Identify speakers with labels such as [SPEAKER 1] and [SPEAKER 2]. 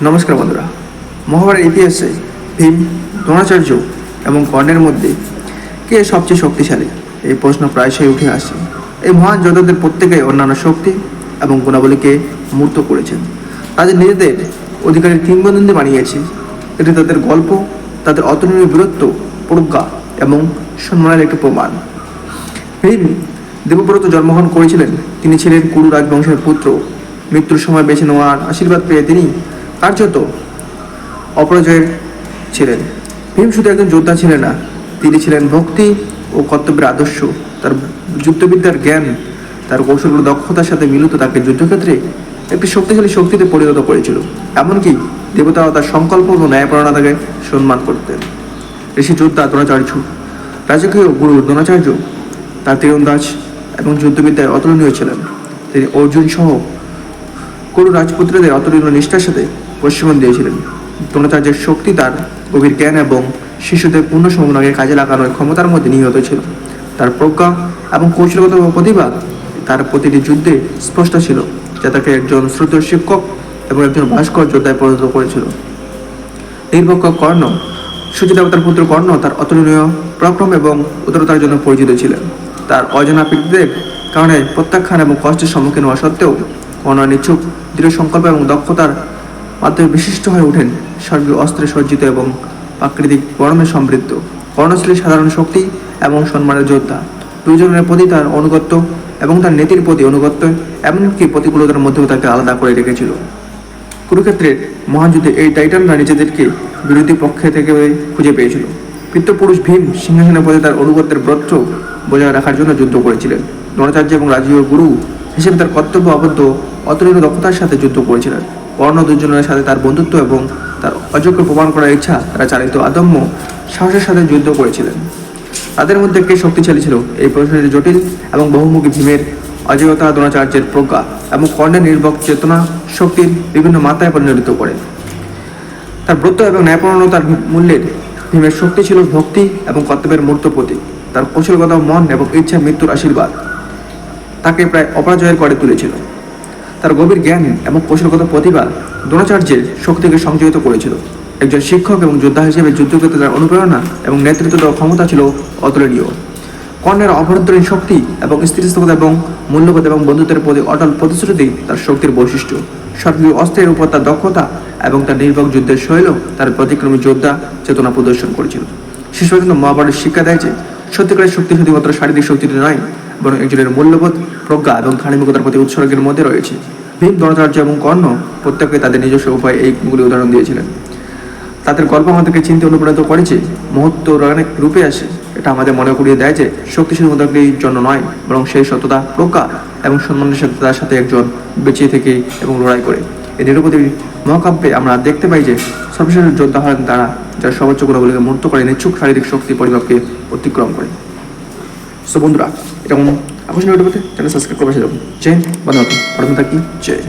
[SPEAKER 1] নমস্কার বন্ধুরা। মহাভারতের ইতিহাসে ভীম, দ্রোণাচার্য এবং কর্ণের মধ্যে কে সবচেয়ে শক্তিশালী এই প্রশ্ন প্রায়শই উঠে আসে। এই মহান যোদ্ধাদের প্রত্যেকেই অন্যান্য শক্তি এবং গুণাবলীকে মূর্ত করেছেন, তাদের নিজেদের অধিকারের কিংবদন্তি বানিয়েছে। এটি তাদের গল্প, তাদের অতুলনীয় বীরত্ব, প্রজ্ঞা এবং সম্মানের একটি প্রমাণ। ভীম দেবব্রত জন্মগ্রহণ করেছিলেন। তিনি ছিলেন কুরু রাজবংশের পুত্র। মৃত্যুর সময় বেছে নেওয়ার আশীর্বাদ পেয়ে তিনি কার্যত অপরাজয়ের ছিলেন। ভীম শুধু একজন যোদ্ধা ছিলেন না, তিনি ছিলেন ভক্তি ও কর্তব্যের আদর্শ। তার যুদ্ধবিদ্যার জ্ঞান, তার কৌশলগুলো দক্ষতার সাথে মিলিত তাকে যুদ্ধক্ষেত্রে একটি শক্তিশালী শক্তিতে পরিণত করেছিল। এমনকি দেবতারা তার সংকল্প ও ন্যায়পরায়ণতা তাকে সম্মান করতেন। ঋষি যোদ্ধা দ্রোণাচার্য, রাজকীয় গুরু দ্রোণাচার্য তার তীরন্দাজ এবং যুদ্ধবিদ্যায় অতুলনীয় ছিলেন। তিনি অর্জুন সহ কুরু রাজপুত্রদের অতুলনীয় নিষ্ঠার সাথে প্রশিক্ষণ দিয়েছিলেন। দ্রোণাচার্যের শক্তি তার গভীর জ্ঞান এবং শিশুদের পূর্ণ সম্ভাবনাকে কাজে লাগানোর ক্ষমতার মধ্যে নিহিত ছিল। তার প্রজ্ঞা এবং কৌশলগত প্রতিভা তার প্রতিটি যুদ্ধে স্পষ্ট ছিল, যা তাকে একজন শ্রদ্ধেয় শিক্ষক এবং একজন ভাস্কর যোদ্ধায় পরিণত করেছিল। নির্ভক্ষ কর্ণ, সূর্য দেবতার পুত্র কর্ণ তার অতুলনীয় পরাক্রম এবং উদারতার জন্য পরিচিত ছিলেন। তার অজানা পিতৃদের কারণে প্রত্যাখ্যান এবং কষ্টের সম্মুখীন হওয়া সত্ত্বেও কর্ণ নিচ্ছুক দৃঢ় সংকল্প এবং দক্ষতার মাধ্যমে বিশিষ্ট হয়ে ওঠেন। স্বর্গীয় অস্ত্রে সজ্জিত এবং প্রাকৃতিক বর্ণে সমৃদ্ধ, কর্ণ ছিলেন সাধারণ শক্তি এবং সম্মানের যোদ্ধা। দুজনের প্রতি তার অনুগত্য এবং তার নীতির প্রতি অনুগত্য এমনকি প্রতিকূলতার মধ্যেও তাকে আলাদা করে রেখেছিল। কুরুক্ষেত্রের মহাযুদ্ধে এই টাইটানরা নিজেদেরকে বিরোধী পক্ষে থেকে খুঁজে পেয়েছিল। পিতৃপুরুষ ভীম সিংহাসনের পদে তার অনুগত্যের ব্রত বজায় রাখার জন্য যুদ্ধ করেছিলেন। দ্রোণাচার্য এবং রাজীয় গুরু হিসেবে তার কর্তব্য আবদ্ধ অতুলনীয় দক্ষতার সাথে যুদ্ধ করেছিলেন। কর্ণ দুজনের সাথে তার বন্ধুত্ব এবং তার অযোগ্য প্রমাণ করার ইচ্ছা তারা চালিত আদম্য সাহসের সাথে যুদ্ধ করেছিলেন। তাদের মধ্যে কে শক্তিশালী ছিল এই প্রশ্নটি জটিল এবং বহুমুখী। ভীমের অজেয়তা দ্রোণাচার্যের প্রজ্ঞা এবং কর্ণের নির্ভক চেতনা শক্তির বিভিন্ন মাত্রায় পরিণত করে। তার ব্রত এবং ন্যায়পরায়ণতার মূল্যের ভীমের শক্তি ছিল ভক্তি এবং কর্তব্যের মূর্ত প্রতীক। তার কৌশলগত মন এবং ইচ্ছা মৃত্যুর আশীর্বাদ তাকে প্রায় অপরাজয়ের করে তুলেছিল। তার গভীর জ্ঞান এবং কৌশলগত প্রতিভা দ্রোণাচার্যের শক্তিকে সংযোজিত করেছিল। একজন শিক্ষক এবং যোদ্ধা হিসেবে যুদ্ধক্ষেত্রে তার অনুপ্রেরণা এবং নেতৃত্ব দেওয়ার ক্ষমতা ছিল অতুলনীয়। কর্ণের অভ্যন্তরীণ শক্তি এবং স্থিতিস্থাপকতা এবং মূল্যবোধ এবং বন্ধুত্বের প্রতি অটল প্রতিশ্রুতি তার শক্তির বৈশিষ্ট্য। স্বর্গীয় অস্ত্রের উপর তার দক্ষতা এবং তার নির্ভক যুদ্ধের শৈল তার ব্যতিক্রমী যোদ্ধা চেতনা প্রদর্শন করেছিল। শেষ পর্যন্ত মহাভারত শিক্ষা দেয় যে সত্যিকারের শক্তি শুধুমাত্র শারীরিক শক্তিতে নয়, বরং একজনের মূল্যবোধ, প্রজ্ঞা এবং ধার্মিকতার প্রতি উৎসর্গের মধ্যে রয়েছে। ভীম, দ্রোণাচার্য এবং কর্ণ প্রত্যেকে তাদের নিজস্ব উপায়ে এইগুলি উদাহরণ দিয়েছিলেন। তাদের গল্প আমাদেরকে চিন্তা অনুপ্রাণিত করেছে। মুহূর্ত অনেক রূপে আসে। এটা আমাদের মনে করিয়ে দেয় যে শক্তি শুধুমাত্রই জন্য নয়, বরং সেই সততা, প্রজ্ঞা এবং সম্মানের সাথে তার সাথে একজন বেঁচে থেকে এবং লড়াই করে। এই নিরুপতি মহাকাব্যে আমরা দেখতে পাই যে সর্বশ্রেষ্ঠ যোদ্ধা হলেন তারা যারা সর্বোচ্চ গুণগুলিকে মূর্ত করে নিচ্ছুক শারীরিক শক্তি পরিমাপকে অতিক্রম করে। সো বন্ধুরা, এরকম আকর্ষণীয় ভিডিও পেতে চ্যানেল সাবস্ক্রাইব করে পাশে যাবেন। জয় বন্ধু, থাকি জয়।